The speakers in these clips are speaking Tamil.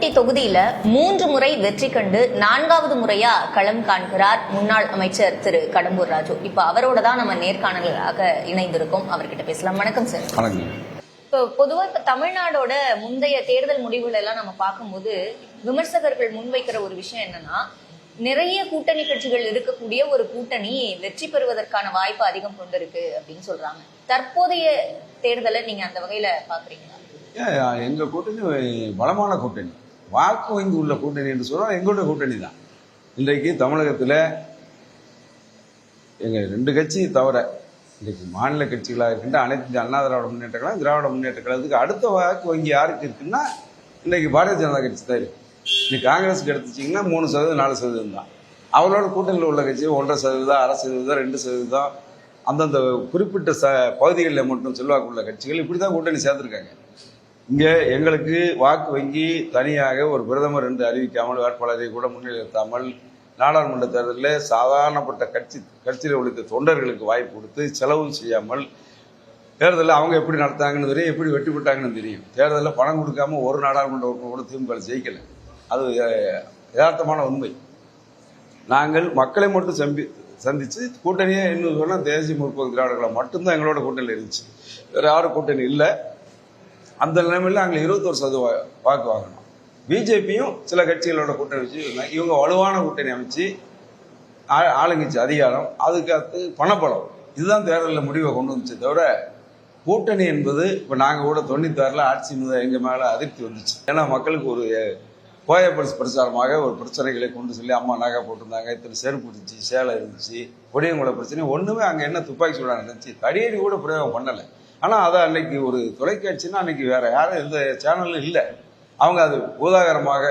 பண்ருட்டி தொகுதியில 3 முறை வெற்றி கண்டு 4வது முறையா களம் காண்கிறார் முன்னாள் அமைச்சர் திரு கடம்பூர் ராஜு. இப்ப அவரோட தான் நம்ம நேர்காணலாக இணைந்திருக்கோம். அவர்கிட்ட பேசலாம். வணக்கம் சார். இப்போ பொதுவா இப்ப தமிழ்நாடோட முந்தைய தேர்தல் முடிவுகள் எல்லாம் நம்ம பார்க்கும்போது விமர்சகர்கள் முன்வைக்கிற ஒரு விஷயம் என்னன்னா, நிறைய கூட்டணி கட்சிகள் இருக்கக்கூடிய ஒரு கூட்டணி வெற்றி பெறுவதற்கான வாய்ப்பு அதிகம் கொண்டிருக்கு அப்படின்னு சொல்றாங்க. தற்போதைய தேர்தலை நீங்க அந்த வகையில பாக்குறீங்களா? எங்க கூட்டணி பலமான கூட்டணி, வாக்கு வங்கி உள்ள கூட்டணி என்று சொல்றோம். எங்களுடைய கூட்டணி தான் இன்றைக்கு தமிழகத்தில். எங்க 2 கட்சி தவிர இன்றைக்கு மாநில கட்சிகளாக இருக்கின்ற அனைத்து அண்ணா திராவிட முன்னேற்ற கழகம், திராவிட முன்னேற்ற கழகத்துக்கு அடுத்த வாக்கு வங்கி யாருக்கு இருக்குன்னா இன்றைக்கு பாரதிய ஜனதா கட்சி தான் இருக்கு. இன்னைக்கு காங்கிரஸுக்கு எடுத்துச்சிங்கன்னா 3%, 4% தான். அவளோட கூட்டணியில் உள்ள கட்சி 1.5%, 1.5%, 2%. அந்தந்த குறிப்பிட்ட பகுதிகளில் மட்டும் செல்வாக்குள்ள கட்சிகள் இப்படி தான் கூட்டணி சேர்ந்துருக்காங்க. இங்கே எங்களுக்கு வாக்கு வங்கி தனியாக ஒரு பிரதமர் என்று அறிவிக்காமல், வேட்பாளரை கூட முன்னிலைத்தாமல், நாடாளுமன்ற தேர்தலில் சாதாரணப்பட்ட கட்சியில் உள்ள தொண்டர்களுக்கு வாய்ப்பு கொடுத்து செலவும் செய்யாமல், தேர்தலில் அவங்க எப்படி நடத்தாங்கன்னு தெரியும், எப்படி வெற்றி பெற்றாங்கன்னு தெரியும். தேர்தலில் பணம் கொடுக்காம ஒரு நாடாளுமன்ற உறுப்பினர் கூட திமுக ஜெயிக்கலை. அது யதார்த்தமான உண்மை. நாங்கள் மக்களை மட்டும் சந்திச்சு கூட்டணியே இன்னும் சொன்னால் தேசிய முற்போக்கு திராவிட கழகம் மட்டும்தான் எங்களோட கூட்டணியில் இருந்துச்சு. வேறு யாரும் கூட்டணி இல்லை. அந்த நிலைமையில் நாங்கள் 21% வாக்கு வாங்கினோம். பிஜேபியும் சில கட்சிகளோட கூட்டணி வச்சு இவங்க வலுவான கூட்டணி அமைச்சு ஆளுங்கட்சி அதிகாரம், அதுக்கு பணப்பலம், இதுதான் தேர்தலில் முடிவை கொண்டு வந்துச்சு. தவிர கூட்டணி என்பது இப்போ நாங்கள் கூட 96 ஆட்சி எங்கள் மேலே அதிருப்தி வந்துச்சு. ஏன்னா மக்களுக்கு ஒரு கோயப்பல்ஸ் பிரச்சாரமாக ஒரு பிரச்சனைகளை கொண்டு சொல்லி, அம்மா நகை போட்டிருந்தாங்க, இத்தனை செருப்பு இருந்துச்சு, சேலை இருந்துச்சு, கொடியங்குள பிரச்சனை ஒன்றுமே அங்கே என்ன துப்பாக்கி சூடாக இருந்துச்சு, தடியடி கூட பிரயோகம் பண்ணலை. ஆனால் அதை அன்னைக்கு ஒரு தொலைக்காட்சின்னா அன்னைக்கு வேற யாரும் எந்த சேனலும் இல்லை. அவங்க அது பூதாகரமாக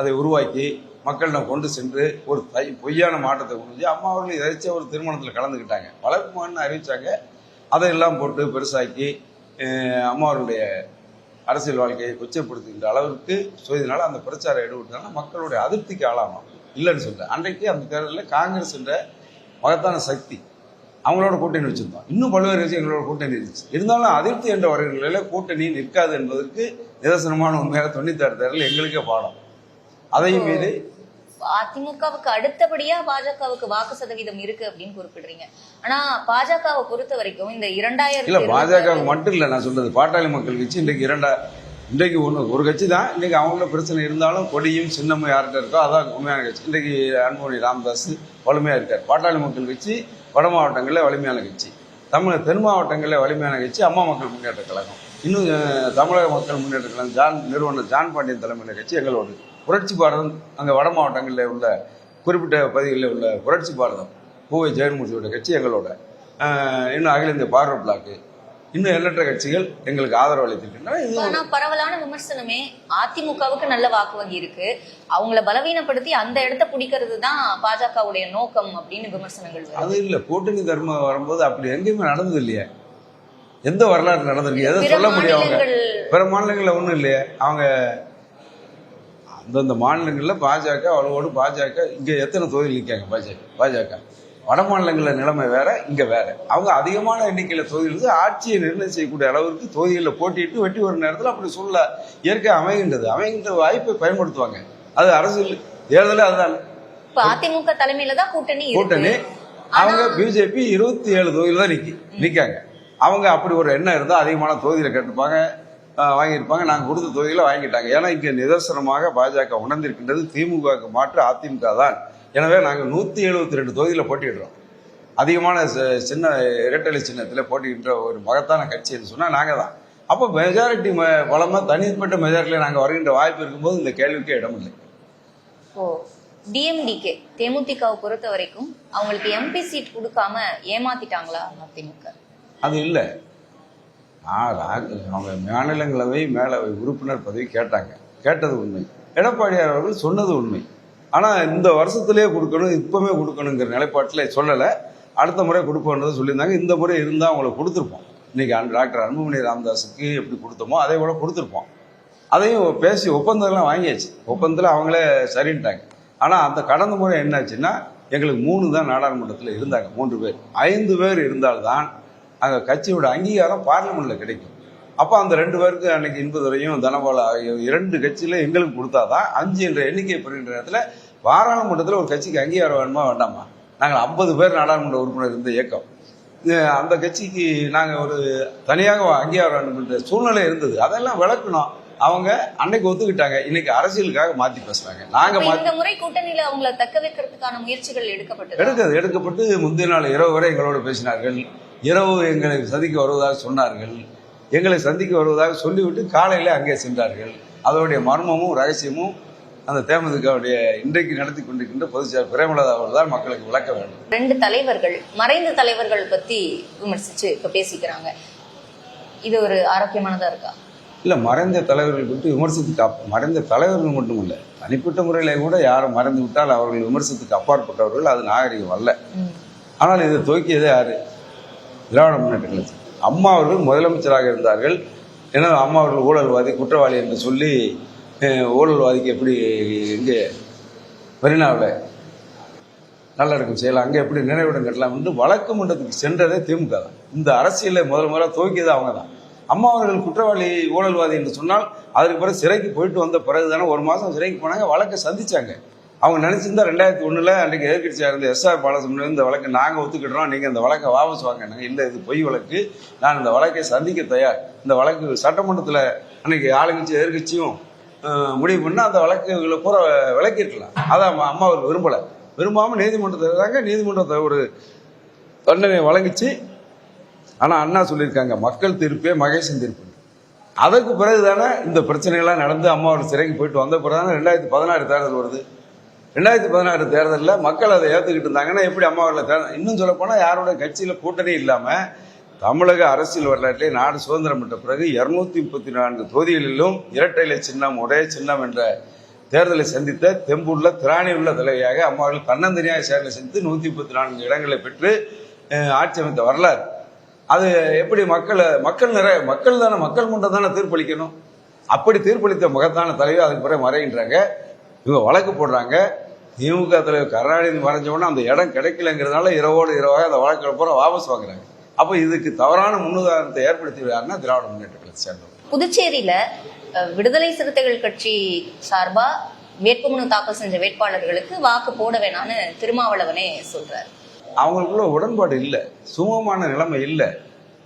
அதை உருவாக்கி மக்களிடம் கொண்டு சென்று ஒரு பொய்யான மாற்றத்தை கொண்டு அம்மா அவர்கள் எதாச்சும் ஒரு திருமணத்தில் கலந்துக்கிட்டாங்க, வளர்க்குமான்னு அறிவிச்சாங்க. அதையெல்லாம் போட்டு பெருசாக்கி அம்மா அவர்களுடைய அரசியல் வாழ்க்கையை கொச்சைப்படுத்துகின்ற அளவிற்கு செய்தனால அந்த பிரச்சாரம் ஈடுபட்டதுனால மக்களுடைய அதிருப்திக்கு ஆளானோம். இல்லைன்னு சொல்றேன். அன்றைக்கு அந்த தேர்தலில் காங்கிரஸ் என்ற மகத்தான சக்தி அவங்களோட கூட்டணி வச்சிருந்தோம். இன்னும் பல்வேறு கட்சி எங்களோட கூட்டணி இருந்துச்சு. இருந்தாலும் அதிருப்தி என்ற வரைகளில் கூட்டணி நிற்காது என்பதற்கு நிதர்சனமான உண்மையாக 96 தேர்தல் எங்களுக்கே பாடம். அதையும் மீறி அதிமுகவுக்கு அடுத்தபடியா பாஜகவுக்கு வாக்கு சதவீதம் இருக்கு அப்படின்னு குறிப்பிடுறீங்க. ஆனா பாஜகவை பொறுத்த வரைக்கும் இந்த 2000 இல்ல, பாஜகவுக்கு மட்டும் இல்ல நான் சொல்றது, பாட்டாளி மக்கள் கட்சி இன்றைக்கு ஒரு கட்சி தான். இன்னைக்கு அவங்கள பிரச்சனை இருந்தாலும் கொடியும் சின்னமும் யார்கிட்ட இருக்கோ அதான் உண்மையான கட்சி. இன்றைக்கு அன்புமணி ராமதாஸ் வலிமையா இருக்கார். பாட்டாளி மக்கள் கட்சி வட மாவட்டங்களில் வலிமையான கட்சி, தென் மாவட்டங்களில் வலிமையான கட்சி அம்மா மக்கள் முன்னேற்ற கழகம். இன்னும் தமிழக மக்கள் முன்னேற்ற கழகம் நிறுவனர் ஜான் பாண்டியன் தலைமையில கட்சி எங்களோடு. புரட்சி பாரதம் அங்கே வட மாவட்டங்களில் உள்ள குறிப்பிட்ட பகுதிகளில் உள்ள புரட்சி பாரதம் பூவை ஜெயன்மூர்த்தியோட கட்சி எங்களோட. இன்னும் அகில இந்திய பார்வர்ட் பிளாக்கு, இன்னும் எண்ணற்ற கட்சிகள் எங்களுக்கு ஆதரவு அளித்திருக்கின்றன. பரவலான விமர்சனமே அதிமுகவுக்கு நல்ல வாக்கு வங்கி இருக்கு, அவங்கள பலவீனப்படுத்தி அந்த இடத்த பிடிக்கிறது தான் பாஜகவுடைய நோக்கம் அப்படின்னு விமர்சனங்கள். அது இல்ல, கூட்டணி தர்மம் வரும்போது அப்படி எங்கேயுமே நடந்தது இல்லையே. எந்த வரலாறு நடந்திருக்கு? எதை சொல்ல முடியும்? பிற மாநிலங்கள்ல ஒண்ணும் இல்லையே. அவங்க அந்தந்த மாநிலங்களில் பாஜக அவ்வளவோடு பாஜக இங்க எத்தனை தொகுதியில் நிற்காங்க பாஜக வட மாநிலங்களில் நிலைமை வேற, இங்க வேற. அவங்க அதிகமான எண்ணிக்கையில தொகுதியில் ஆட்சியை நிர்ணயம் செய்யக்கூடிய அளவிற்கு தொகுதிகளில் போட்டியிட்டு வெற்றி வரும் நேரத்தில் அப்படி சொல்ல இயற்கை அமைகின்ற வாய்ப்பை பயன்படுத்துவாங்க. அது அரசியல் தேர்தலே அதுதான். அதிமுக தலைமையில தான் கூட்டணி. அவங்க பிஜேபி 27 தொகுதியில தான் நிக்காங்க. அவங்க அப்படி ஒரு எண்ணம் இருந்தால் அதிகமான தொகுதியில கேட்டுப்பாங்க, வாங்கியிருப்பாங்க. நாங்கள் கொடுத்த தொகுதியில வாங்கிட்டாங்க. ஏன்னா இங்க நிதர்சனமாக பாஜக உணர்ந்திருக்கின்றது திமுகவுக்கு மாற்று அதிமுக தான். எனவே நாங்கள் 172 தொகுதியில் போட்டிடுறோம். அதிகமான சின்ன இரட்டலை சின்னத்தில் போட்டிக்கின்ற ஒரு மகத்தான கட்சி என்று சொன்னால் நாங்கள் தான். அப்போ மெஜாரிட்டி பலமாக தனிப்பட்ட மெஜாரிட்டியில் நாங்கள் வருகின்ற வாய்ப்பு இருக்கும்போது இந்த கேள்விக்கே இடமில்லை. டிஎம்டிகே தேமுதிகவை பொறுத்த வரைக்கும் அவங்களுக்கு எம்பி சீட் கொடுக்காம ஏமாத்திட்டாங்களா அதிமுக? அது இல்லை. அவங்க மாநிலங்களவை மேலவை உறுப்பினர் பதவி கேட்டது உண்மை. எடப்பாடியார் அவர்கள் சொன்னது உண்மை. ஆனால் இந்த வருஷத்திலே கொடுக்கணும், இப்பவுமே கொடுக்கணுங்கிற நிலைப்பாட்டில் சொல்லலை. அடுத்த முறை கொடுப்போன்றதை சொல்லியிருந்தாங்க. இந்த முறை இருந்தால் அவங்களை கொடுத்துருப்போம். இன்னைக்கு டாக்டர் அன்புமணி ராமதாஸுக்கு எப்படி கொடுத்தோமோ அதே போல கொடுத்துருப்போம். அதையும் பேசி ஒப்பந்தம்லாம் வாங்கியாச்சு. ஒப்பந்தத்தில் அவங்களே சரின்ட்டாங்க. ஆனால் அந்த கடந்த முறை என்னாச்சுன்னா எங்களுக்கு 3 தான் நாடாளுமன்றத்தில் இருந்தாங்க. 3 பேர் 5 பேர் இருந்தால்தான் அங்கே கட்சியோட அங்கீகாரம் பார்லிமெண்ட்ல கிடைக்கும். அப்போ அந்த 2 பேருக்கு அன்னைக்கு இன்பதுரையும் தனபால ஆகிய 2 கட்சியில எங்களுக்கு கொடுத்தாதான் 5 என்ற எண்ணிக்கை பெறுகின்ற நேரத்தில் பாராளுமன்றத்தில் ஒரு கட்சிக்கு அங்கீகாரம் வேணுமா வேண்டாமா? நாங்கள் 50 பேர் நாடாளுமன்ற உறுப்பினர் இருந்த இயக்கம், அந்த கட்சிக்கு நாங்கள் ஒரு தனியாக அங்கீகாரம் வேண்டும் என்ற சூழ்நிலை இருந்தது. அதெல்லாம் விளக்கணும். அவங்க அன்னைக்கு ஒத்துக்கிட்டாங்க, இன்னைக்கு அரசியலுக்காக மாத்தி பேசுறாங்க. நாங்க இந்த முறை கூட்டணியில அவங்களை தக்க வைக்கிறதுக்கான முயற்சிகள் எடுக்கப்பட்டு முந்தைய நாள் இரவு வரை எங்களோட பேசினார்கள். இரவு எங்களை சந்திக்க வருவதாக சொன்னார்கள். எங்களை சந்திக்க வருவதாக சொல்லிவிட்டு காலையில அங்கே சென்றார்கள். அதோடைய மர்மமும் ரகசியமும் அந்த தேமுதிகவுடைய இன்றைக்கு நடத்தி கொண்டிருக்கின்ற பொதுச்செயலாளர் பிரேமலதா அவர்கள் தான் மக்களுக்கு விளக்க வேண்டும். 2 தலைவர்கள் மறைந்த தலைவர்கள் பத்தி விமர்சிச்சு இப்ப பேசிக்கிறாங்க. இது ஒரு ஆரோக்கியமானதா இருக்கா? இல்ல, மறைந்த தலைவர்கள் பற்றி விமர்சனத்துக்கு மறைந்த தலைவர்கள் மட்டும் இல்ல, தனிப்பட்ட முறையில கூட யாரும் மறைந்து விட்டால் அவர்கள் விமர்சனத்துக்கு அப்பாற்பட்டவர்கள், அது நாகரிகம் அல்ல. ஆனால் இதை துவக்கியதே யாரு? திராவிட முன்னேற்ற கழகம். அம்மா அவர்கள் முதலமைச்சராக இருந்தார்கள். ஏன்னா அம்மா அவர்கள் ஊழல்வாதி குற்றவாளி என்று சொல்லி ஊழல்வாதிக்கு எப்படி இங்கே மெரினாவில் நல்லடக்கம் செய்யலாம், அங்கே எப்படி நினைவிடம் கட்டலாம் என்று வழக்கு மன்றத்துக்கு சென்றதே திமுக தான். இந்த அரசியலை முதல்ல துவக்கியது அவங்க தான். அம்மா அவர்கள் குற்றவாளி ஊழல்வாதி என்று சொன்னால் அதற்கு பிறகு சிறைக்கு போயிட்டு வந்த பிறகு தானே 1 மாதம் சிறைக்கு போனாங்க, வழக்கை சந்திச்சாங்க. அவங்க நினைச்சிருந்தா 2001 அன்றைக்கு எதிர்கட்சியாக இருந்த எஸ்ஆர் பாலசுப்ரமணியன் இந்த வழக்கை நாங்கள் ஒத்துக்கிட்டோம், நீங்கள் இந்த வழக்கை வாபஸ் வாங்க. இல்லை, இது பொய் வழக்கு, நான் இந்த வழக்கை சந்திக்க தயார். இந்த வழக்கு சட்டமன்றத்தில் அன்னைக்கு ஆளுங்கட்சி எதிர்கட்சியும் முடிவு பண்ணால் அந்த வழக்குகளை பூரா விளக்கிருக்கலாம். அதான் அம்மா அவர் விரும்பாமல் நீதிமன்றத்தை நீதிமன்றத்தை ஒரு தண்டனை வழங்கிச்சு. ஆனால் அண்ணா சொல்லியிருக்காங்க, மக்கள் தீர்ப்பே மகேசன் தீர்ப்பு. அதற்கு பிறகு தானே இந்த பிரச்சனைகள்லாம் நடந்து அம்மா ஒரு சிறைக்கு போயிட்டு வந்த பிறகு தானே 2016 தேர்தல் வருது. 2016 தேர்தலில் மக்கள் அதை ஏற்றுக்கிட்டு இருந்தாங்கன்னா எப்படி அம்மா அவர்களை தேர்தல்? இன்னும் சொல்ல போனால் யாரோட கட்சியில் கூட்டணி இல்லாமல் தமிழக அரசியல் வரலாற்றிலே நாடு சுதந்திரம் பெற்ற பிறகு 234 தொகுதிகளிலும் இரட்டை இலை சின்னம் ஒரே சின்னம் என்ற தேர்தலை சந்தித்த தெம்புள்ள திராணி உள்ள தலைவியாக அம்மா அவர்கள் தன்னந்தனியாக சேர்ந்து சந்தித்து 134 இடங்களை பெற்று ஆட்சி அமைத்த வரலாறு. அது எப்படி மக்கள் தானே, மக்கள் முன்ன தானே தீர்ப்பளிக்கணும். அப்படி தீர்ப்பளித்த மகத்தான தலைவர் அதுக்கு பிறகு மறைகின்றாங்க. இவங்க வழக்கு போடுறாங்க. திமுக தலைவர் கருணாநிதி மறைஞ்சவொன்னே அந்த இடம் கிடைக்கலங்கிறதுனால இரவோடு இரவாக அந்த வழக்குகளை பூரா வாபஸ் வாங்குறாங்க. அப்போ இதுக்கு தவறான முன்னுதாரணத்தை ஏற்படுத்தியாருன்னா திராவிட முன்னேற்ற கழகத்தை சேர்ந்தவர். புதுச்சேரியில விடுதலை சிறுத்தைகள் கட்சி சார்பா வேட்புமனு தாக்கல் செஞ்ச வேட்பாளர்களுக்கு வாக்கு போட வேணான்னு திருமாவளவனே சொல்றாரு. அவங்களுக்குள்ள உடன்பாடு இல்லை, சுமமான நிலைமை இல்லை.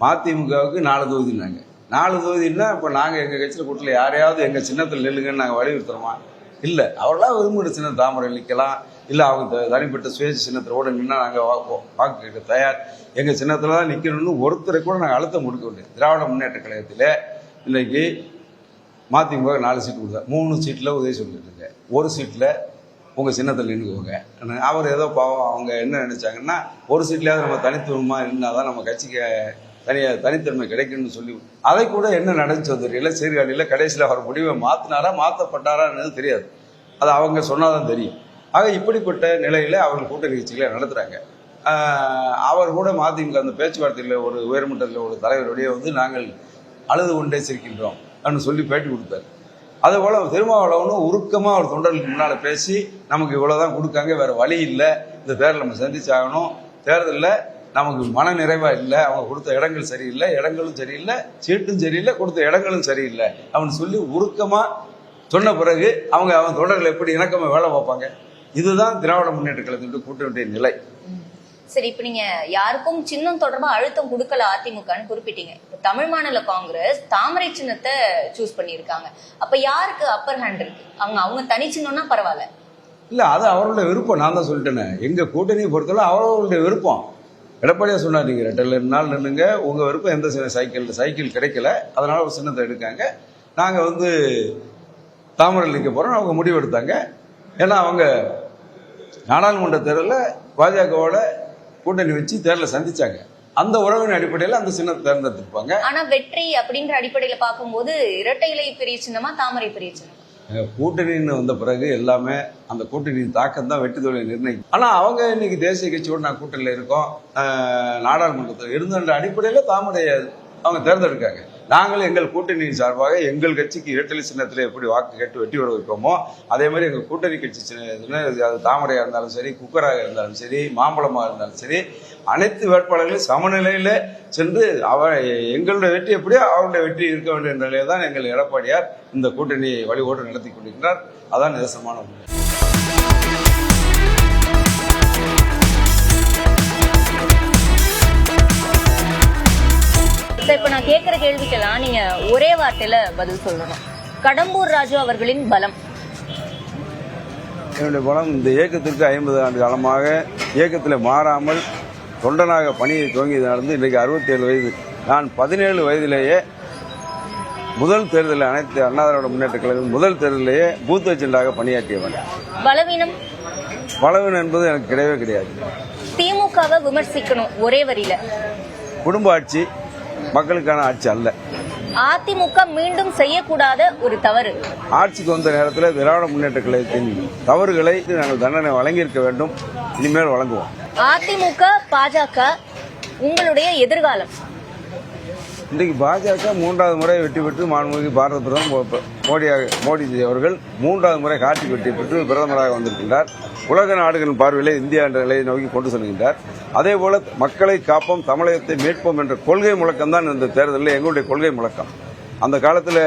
மதிமுகவுக்கு 4 தொகுதினாங்க. 4 தொகுதின்னா இப்போ நாங்கள் எங்கள் கட்சியில் கூட்டத்தில் யாரையாவது எங்கள் சின்னத்தில் நில்லுங்கன்னு நாங்கள் வலியுறுத்துறோமா? இல்லை. அவர்களாக விரும்புகிற சின்னம் தாமரை நிற்கலாம், இல்லை அவங்க தனிப்பட்ட சுயேட்சை சின்னத்தோட நின்னா நாங்கள் வாக்கு கேட்க தயார். எங்கள் சின்னத்தில் தான் நிற்கணும்னு ஒருத்தரை கூட நாங்கள் அழுத்தம் கொடுக்க வேண்டியது. திராவிட முன்னேற்ற கழகத்தில் இன்னைக்கு மதிமுக 4 சீட்டு கொடுத்தா, 3 சீட்டில் உதவி சொல்லிட்டுருங்க, 1 சீட்டில் உங்கள் சின்னத்தில் நின்றுக்கோங்க. அவர் ஏதோ பாவம் அவங்க என்ன நினைச்சாங்கன்னா, 1 சீட்லையாவது நம்ம தனித்துவமாக நின்னாதான் நம்ம கட்சிக்கு தனித்தன்மை கிடைக்கும்னு சொல்லி அதை கூட என்ன நடந்துச்சு தெரியல. சீர்காழியில் கடைசியில் அவர் முடிவை மாற்றினாரா மாற்றப்பட்டாரான்னு தெரியாது, அது அவங்க சொன்னாதான் தெரியும். ஆக இப்படிப்பட்ட நிலையில் அவர்கள் கூட்டணி கட்சிகளை நடத்துகிறாங்க. அவர் கூட மதிமுக அந்த பேச்சுவார்த்தையில் ஒரு உயர்மட்டத்தில் ஒரு தலைவருடைய நாங்கள் அழுது கொண்டே சிரிக்கின்றோம் அப்படின்னு சொல்லி பேட்டி கொடுத்தாரு. அதுபோல் திருமாவளவனும் உருக்கமாக அவர் தொண்டர்களுக்கு முன்னால் பேசி நமக்கு இவ்வளோதான் கொடுக்காங்க, வேறு வழி இல்லை, இந்த தேர்தல் நம்ம சந்திச்சாகணும், தேர்தலில் நமக்கு மன நிறைவாக இல்லை, அவங்க கொடுத்த இடங்கள் சரியில்லை, இடங்களும் சரியில்லை, சீட்டும் சரியில்லை, கொடுத்த இடங்களும் சரியில்லை அப்படின்னு சொல்லி உருக்கமாக சொன்ன பிறகு அவன் தொண்டர்கள் எப்படி இணக்கமாக வேலை பார்ப்பாங்க? இதுதான் திராவிட முன்னேற்ற கழகத்தின் கூட்ட வேண்டிய நிலை. சரி, இப்ப நீங்க யாருக்கும் சின்னம் தொடர்பா அழுத்தம் கொடுக்கல அதிமுகன்னு குறிப்பிட்டீங்க. இப்ப தமிழ் மாநில காங்கிரஸ் தாமரை சின்னத்தை சூஸ் பண்ணியிருக்காங்க. அப்ப யாருக்கு அப்பர் ஹேண்ட் இருக்கு? அவங்க தனி சின்னம்னா பரவாயில்ல. இல்ல, அது அவர்களுடைய விருப்பம். நான் தான் சொல்லிட்டேனே, எங்க கூட்டணியை பொறுத்தவரை அவர்களுடைய விருப்பம். எடப்பாடியா சொன்னார், நீங்க 2 நாள் நின்னுங்க, உங்க விருப்பம் எந்த சைக்கிள் கிடைக்கல, அதனால ஒரு சின்னத்தை எடுக்காங்க, நாங்க தாமரையில் நிற்க போறோம் அவங்க முடிவு எடுத்தாங்க. ஏன்னா அவங்க நாடாளுமன்ற தேர்தலில் பாஜகவோட கூட்டணி வச்சு தேர்தலை சந்திச்சாங்க. அந்த உறவின் அடிப்படையில் அந்த சின்னத்தை தேர்ந்தெடுத்திருப்பாங்க. ஆனா வெற்றி அப்படின்ற அடிப்படையில பார்க்கும்போது இரட்டை இலை பெரிய சின்னமா தாமரை பெரிய சின்னமா? கூட்டணின்னு வந்த பிறகு எல்லாமே அந்த கூட்டணியின் தாக்கம் தான் வெற்றி தோல்வியை நிர்ணயிக்கும். ஆனா அவங்க இன்னைக்கு தேசிய கட்சியோடு நான் கூட்டணியில் இருக்கோம், நாடாளுமன்றத்தில் இருந்த அடிப்படையில தாமரை அவங்க தேர்ந்தெடுக்காங்க. நாங்கள் எங்கள் கூட்டணியின் சார்பாக எங்கள் கட்சிக்கு இரட்டலை சின்னத்தில் எப்படி வாக்கு கேட்டு வெற்றி பெற வைப்போமோ அதே மாதிரி எங்கள் கூட்டணி கட்சி சின்ன அது தாமரையாக இருந்தாலும் சரி, குக்கராக இருந்தாலும் சரி, மாம்பழமாக இருந்தாலும் சரி, அனைத்து வேட்பாளர்களும் சமநிலையில் சென்று எங்களுடைய வெற்றி எப்படியோ அவருடைய வெற்றி இருக்க வேண்டிய நிலையில் தான் எங்கள் எடப்பாடியார் இந்த கூட்டணியை வழிபோட்டு நடத்தி கொண்டிருக்கிறார். அதான் நிதர்சனமான உண்மை. இப்ப நான் கேட்கிற கேள்விக்கெல்லாம் நீங்க ஒரே வார்த்தையில பதில் சொல்லணும். கடம்பூர் ராஜு அவர்களின் பலம். என்னுடைய பலம் இந்த இயக்கத்திற்கு 50 ஆண்டு காலமாக இயக்கத்தில் மாறாமல் தொண்டனாக பணியை துவங்கியது நடந்து இன்றைக்கு 67 வயது. நான் 17 வயதிலேயே முதல் தேர்தலில் அனைத்து அண்ணா திராவிட முன்னேற்ற கழகம் முதல் தேர்தலிலேயே பூத் ஏஜென்டாக பணியாற்றியவன். பலவீனம் என்பது எனக்கு கிடையவே கிடையாது. திமுகவை விமர்சிக்கணும் ஒரே வரியில. குடும்ப ஆட்சி, மக்களுக்கான ஆட்சி அல்ல. அதிமுக மீண்டும் செய்யக்கூடாத ஒரு தவறு. ஆட்சிக்கு வந்த நேரத்தில் திராவிட முன்னேற்ற கழகத்தின் தவறுகளை நாங்கள் தண்டனை வழங்கியிருக்க வேண்டும். இனிமேல் வழங்குவோம். அதிமுக பாஜக உங்களுடைய எதிர்காலம். இன்றைக்கு பாஜக 3வது முறை வெற்றி பெற்று மாண்புமிகு பாரத பிரதமர் மோடிஜி அவர்கள் 3வது முறை காட்டி வெற்றி பெற்று பிரதமராக வந்திருக்கின்றார். உலக நாடுகளின் பார்வையிலே இந்தியா என்ற நிலையை நோக்கி கொண்டு செல்கின்றார். அதேபோல மக்களை காப்போம், தமிழகத்தை மீட்போம் என்ற கொள்கை முழக்கம் தான் இந்த தேர்தலில் எங்களுடைய கொள்கை முழக்கம். அந்த காலத்தில்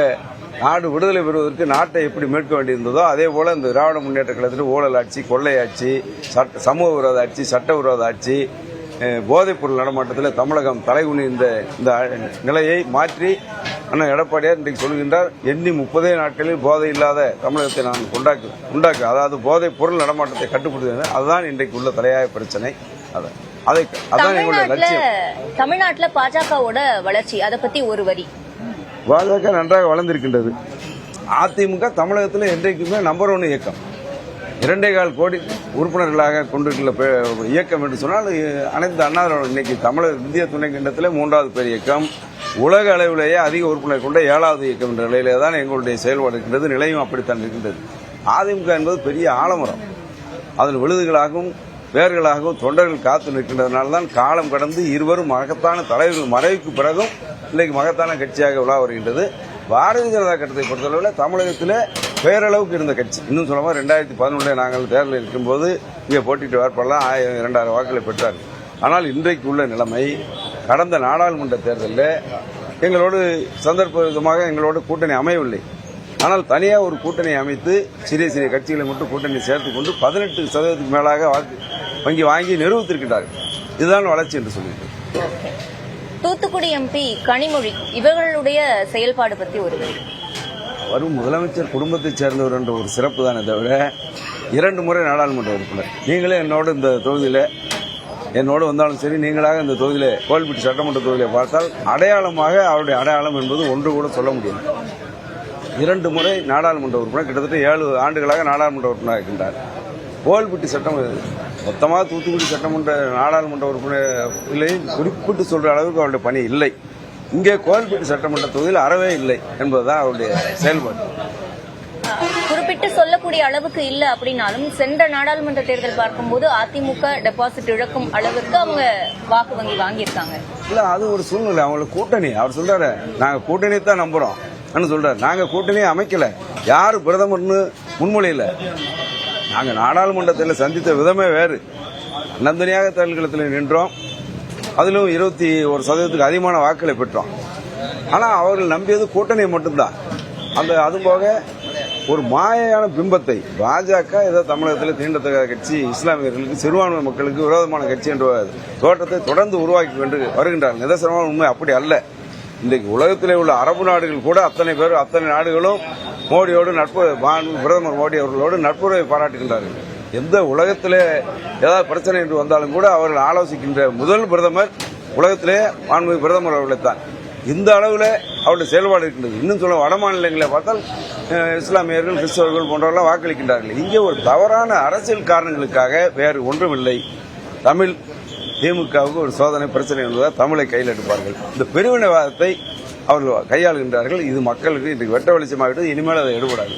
நாடு விடுதலை பெறுவதற்கு நாட்டை எப்படி மீட்க வேண்டியிருந்ததோ அதே போல இந்த திராவிட முன்னேற்ற கழகத்தில் ஊழல் ஆட்சி, கொள்ளை ஆட்சி, சமூக விரோத ஆட்சி, சட்ட விரோத ஆட்சி, போதைப் பொருள் நடமாட்டத்தில் தமிழகம் தலைகுனி இந்த நிலையை மாற்றி அண்ணன் எடப்பாடியார் இன்றைக்கு சொல்கின்றார், எண்ணி 30 நாட்களில் போதை இல்லாத தமிழகத்தை நான் உண்டாக்கு அதாவது போதைப் பொருள் நடமாட்டத்தை கட்டுப்படுத்துவது. அதுதான் இன்றைக்கு உள்ள தலையாய பிரச்சனை. அதான் எங்களுடைய லட்சியம். தமிழ்நாட்டில் பாஜகவோட வளர்ச்சி, அதை பத்தி ஒரு வரி. பாஜக நன்றாக வளர்ந்திருக்கின்றது. அதிமுக தமிழகத்தில் என்றைக்குமே நம்பர் 1 இயக்கம். 2.25 கோடி உறுப்பினர்களாக கொண்டிருக்கிற இயக்கம் என்று சொன்னால் அனைத்து அண்ணா திராவிட இன்னைக்கு தமிழக இந்திய துணை கண்டத்தில் 3வது பெரிய இயக்கம், உலக அளவிலேயே அதிக உறுப்பினர் கொண்ட 7வது இயக்கம் என்ற நிலையிலே தான் எங்களுடைய செயல்பாடு இருக்கின்றது. நிலையும் அப்படித்தான் இருக்கின்றது. அதிமுக என்பது பெரிய ஆலமரம். அதில் விழுதுகளாகவும் வேர்களாகவும் தொண்டர்கள் காத்து நிற்கின்றதுனால தான் காலம் கடந்து இருவரும் மகத்தான தலைவர்கள் மறைவுக்கு பிறகும் இன்றைக்கு மகத்தான கட்சியாக உலா வருகின்றது. பாரதிய ஜனதா கட்சியை பொறுத்தளவில் தமிழகத்தில் பேரளவுக்கு இருந்த கட்சி. இன்னும் சொல்லமா 2011 நாங்கள் தேர்தலில் இருக்கும்போது இங்கே போட்டிட்டு வேட்பாளர் 2000 வாக்குகளை பெற்றார். ஆனால் இன்றைக்கு உள்ள நிலைமை, கடந்த நாடாளுமன்ற தேர்தலில் எங்களோடு சந்தர்ப்ப விதமாக எங்களோடு கூட்டணி அமையவில்லை. ஆனால் தனியாக ஒரு கூட்டணி அமைத்து சிறிய சிறிய கட்சிகளை மட்டும் கூட்டணி சேர்த்துக் கொண்டு 18% மேலாக வாக்கு வாங்கி நிரூபித்திருக்கிறார்கள். இதுதான் வளர்ச்சி என்று சொல்லிட்டு. தூத்துக்குடி எம்பி கனிமொழி இவர்களுடைய செயல்பாடு பற்றி ஒரு வரும் முதலமைச்சர் குடும்பத்தைச் சேர்ந்தவர் என்ற ஒரு சிறப்பு தானே தவிர 2 முறை நாடாளுமன்ற உறுப்பினர். நீங்களே என்னோடு இந்த தொகுதியில் என்னோடு வந்தாலும் சரி, நீங்களாக இந்த தொகுதியில கோவில்பட்டி சட்டமன்ற தொகுதியை பார்த்தால் அடையாளமாக அவருடைய அடையாளம் என்பது ஒன்று கூட சொல்ல முடியும். 2 முறை நாடாளுமன்ற உறுப்பினர், கிட்டத்தட்ட 7 ஆண்டுகளாக நாடாளுமன்ற உறுப்பினர் இருக்கின்றார். கோவில்பட்டி மொத்தமாக தூத்துக்குடி சட்டமன்ற நாடாளுமன்ற உறுப்பினர்களையும் குறிப்பிட்டு சொல்ற அளவுக்கு அவருடைய பணி இல்லை. இங்கே கோவில்பட்டி சட்டமன்ற தொகுதியில் அறவே இல்லை என்பதுதான் அவருடைய செயல்பாடு. குறிப்பிட்டு சொல்லக்கூடிய அளவுக்கு இல்ல அப்படின்னாலும் சென்ற நாடாளுமன்ற தேர்தல் பார்க்கும்போது அதிமுக டெபாசிட் இழக்கும் அளவுக்கு அவங்க வாக்கு வங்கி வாங்கியிருக்காங்க. இல்ல, அது ஒரு சூழ்நிலை. அவங்களுக்கு கூட்டணி, அவர் சொல்றாரு நாங்க கூட்டணி தான் நம்புறோம் சொல்றாரு. நாங்க கூட்டணியை அமைக்கல, யாரு பிரதமர்னு முன்மொழியில. நாங்க நாடாளுமன்றத்தில் சந்தித்த விதமே வேறு. நந்தனியாக தேர்தல்களத்தில் நின்றோம். அதிலும் 21% அதிகமான வாக்குகளை பெற்றோம். ஆனா அவர்கள் நம்பியது கூட்டணியை மட்டும்தான். அதுபோக ஒரு மாயையான பிம்பத்தை பாஜக ஏதோ தமிழகத்தில் தீண்டத்தகாத கட்சி, இஸ்லாமியர்களுக்கு, சிறுபான்மை மக்களுக்கு விரோதமான கட்சி என்ற தோற்றத்தை தொடர்ந்து உருவாக்கி கொண்டு வருகின்றார்கள். நிதர்சனமான உண்மை அப்படி அல்ல. இன்றைக்கு உலகத்திலே உள்ள அரபு நாடுகள் கூட அத்தனை நாடுகளும் மோடியோடு நட்பு, பிரதமர் மோடி அவர்களோடு நட்புறவை பாராட்டுகின்றார்கள். எந்த உலகத்திலே ஏதாவது பிரச்சனை என்று வந்தாலும் கூட அவர்கள் ஆலோசிக்கின்ற முதல் பிரதமர் உலகத்திலே மாண்புமிகு பிரதமர் அவர்களைத்தான். இந்த அளவில் அவருடைய செயல்பாடு இருக்கின்றது. இன்னும் சொல்ல வட மாநிலங்களை பார்த்தால் இஸ்லாமியர்கள், கிறிஸ்தவர்கள் போன்றவர்கள் வாக்களிக்கின்றார்கள். இங்கே ஒரு தவறான அரசியல் காரணங்களுக்காக வேறு ஒன்றுமில்லை. தமிழ் திமுகவுக்கு ஒரு சோதனை பிரச்சனை என்பதால் தமிழை கையில் எடுப்பார்கள். இந்த பிரிவினைவாதத்தை அவர்கள் கையாளுகின்றார்கள். இது மக்களுக்கு இன்றைக்கு வெட்ட வெளிச்சமாகிட்டு இனிமேல் அதை எடுபடாது.